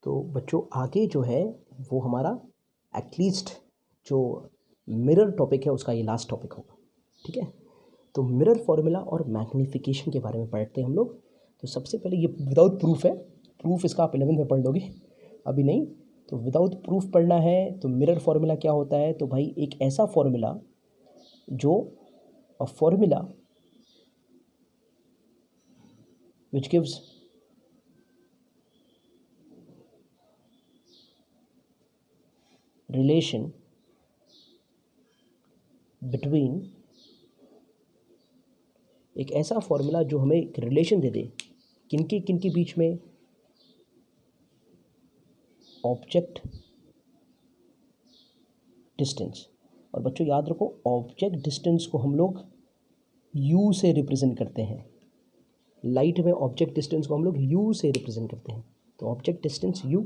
तो बच्चों आगे जो है वो हमारा एटलीस्ट जो मिरर टॉपिक है उसका ये लास्ट टॉपिक होगा, ठीक है। तो मिरर फॉर्मूला और मैग्नीफिकेशन के बारे में पढ़ते हैं हम लोग। तो सबसे पहले ये विदाउट प्रूफ है, प्रूफ इसका आप 11th में पढ़ लोगे, अभी नहीं। तो विदाउट प्रूफ पढ़ना है। तो मिरर फॉर्मूला क्या होता है, तो भाई एक ऐसा फॉर्मूला जो a formula which gives relation between, एक ऐसा फॉर्मूला जो हमें एक रिलेशन दे दे किनके बीच में, ऑब्जेक्ट डिस्टेंस। और बच्चों याद रखो ऑब्जेक्ट डिस्टेंस को हम लोग u से रिप्रेजेंट करते हैं। लाइट में ऑब्जेक्ट डिस्टेंस को हम लोग u से रिप्रेजेंट करते हैं। तो object distance u,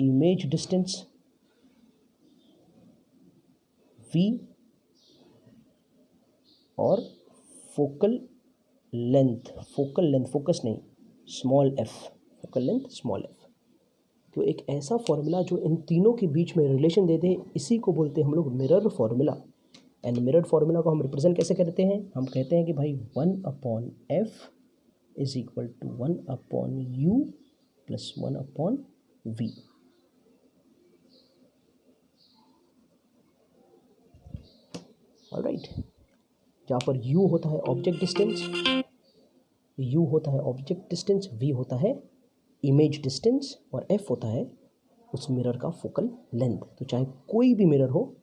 image distance v और फोकल लेंथ, फोकस नहीं, small f, focal length small f। तो एक ऐसा फॉर्मूला जो इन तीनों के बीच में रिलेशन दे दे, इसी को बोलते हैं हम लोग mirror formula. And mirror formula को हम रिप्रेजेंट कैसे करते हैं, हम कहते हैं कि भाई 1/f is equal to 1/u plus 1/v। Alright, जहाँ पर u होता है ऑब्जेक्ट डिस्टेंस, v होता है इमेज डिस्टेंस और f होता है उस मिरर का फोकल लेंथ। तो चाहे कोई भी मिरर हो,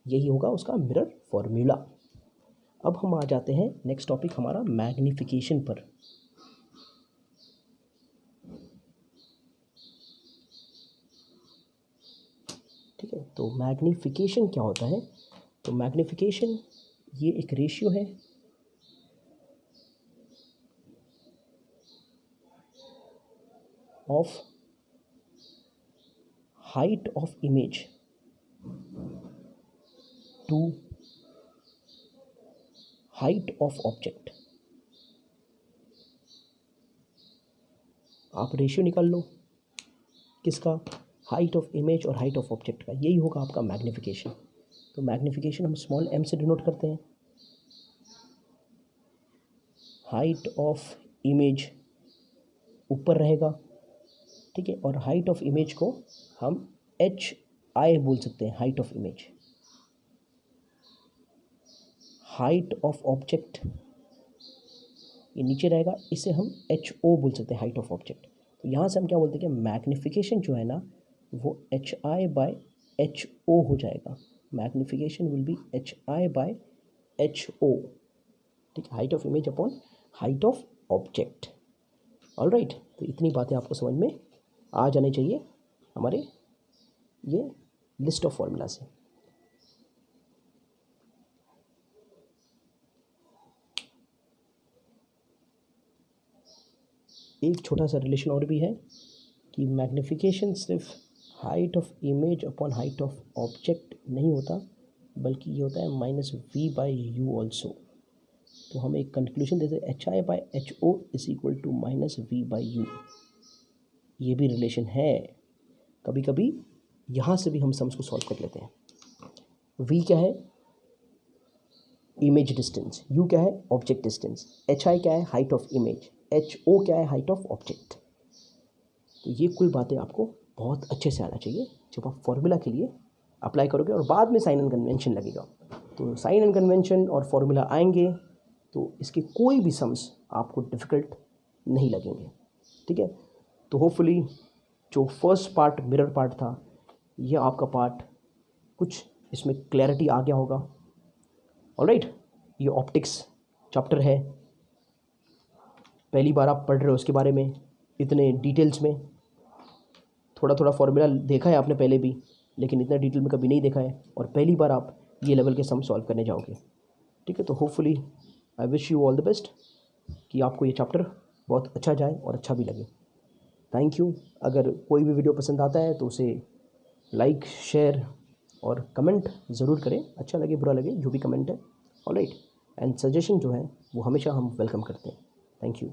यही होगा उसका मिरर फॉर्मूला। अब हम आ जाते हैं नेक्स्ट टॉपिक हमारा मैग्नीफिकेशन पर। ठीक है, तो मैग्नीफिकेशन क्या होता है, तो मैग्नीफिकेशन ये एक रेशियो है of height of image to height of object। आप रेशियो निकाल लो किसका, हाइट ऑफ इमेज और हाइट ऑफ ऑब्जेक्ट का, यही होगा आपका मैग्नीफिकेशन। तो मैग्नीफिकेशन हम स्मॉल m से डिनोट करते हैं। हाइट ऑफ इमेज ऊपर रहेगा, ठीक है, और हाइट ऑफ इमेज को हम hi बोल सकते हैं, height of image. Height of object ये नीचे रहेगा, इसे हम ho बोल सकते हैं, हाइट ऑफ ऑब्जेक्ट। तो यहाँ से हम क्या बोलते हैं कि मैग्नीफिकेशन जो है ना वो hi/ho हो जाएगा। मैग्नीफिकेशन विल बी hi/ho, ठीक है, height of image upon height of object. Alright, तो इतनी बातें आपको समझ में आ जाने चाहिए हमारे ये लिस्ट ऑफ फॉर्मूला से। एक छोटा सा रिलेशन और भी है कि मैग्नीफिकेशन सिर्फ height of image upon height of object नहीं होता, बल्कि ये होता है -v/u ऑल्सो। तो हम एक कंक्लूजन देते हैं hi/ho is equal to -v/u। ये भी रिलेशन है, कभी कभी यहाँ से भी हम सम्स को सॉल्व कर लेते हैं। v क्या है, इमेज डिस्टेंस, u क्या है, ऑब्जेक्ट डिस्टेंस, hi क्या है, हाइट ऑफ इमेज, ho क्या है, हाइट ऑफ ऑब्जेक्ट। तो ये कुल बातें आपको बहुत अच्छे से आना चाहिए जब आप फॉर्मूला के लिए अप्लाई करोगे, और बाद में साइन एंड कन्वेंशन लगेगा। तो साइन एंड कन्वेंशन और फॉर्मूला आएंगे तो इसके कोई भी सम्स आपको डिफ़िकल्ट नहीं लगेंगे, ठीक है। तो होपफुली जो फर्स्ट पार्ट मिरर पार्ट था, यह आपका पार्ट कुछ इसमें क्लैरिटी आ गया होगा। ऑलराइट, ये ऑप्टिक्स चैप्टर है, पहली बार आप पढ़ रहे हो उसके बारे में इतने डिटेल्स में। थोड़ा थोड़ा फॉर्मूला देखा है आपने पहले भी, लेकिन इतना डिटेल में कभी नहीं देखा है, और पहली बार आप ये लेवल के सम सॉल्व करने जाओगे, ठीक है। तो hopefully I wish you all the best कि आपको ये चैप्टर बहुत अच्छा जाए और अच्छा भी लगे। Thank you. अगर कोई भी वीडियो पसंद आता है तो उसे लाइक, शेयर और कमेंट ज़रूर करें, अच्छा लगे बुरा लगे जो भी कमेंट है। ऑलराइट, एंड सजेशन जो है वो हमेशा हम वेलकम करते हैं। Thank you.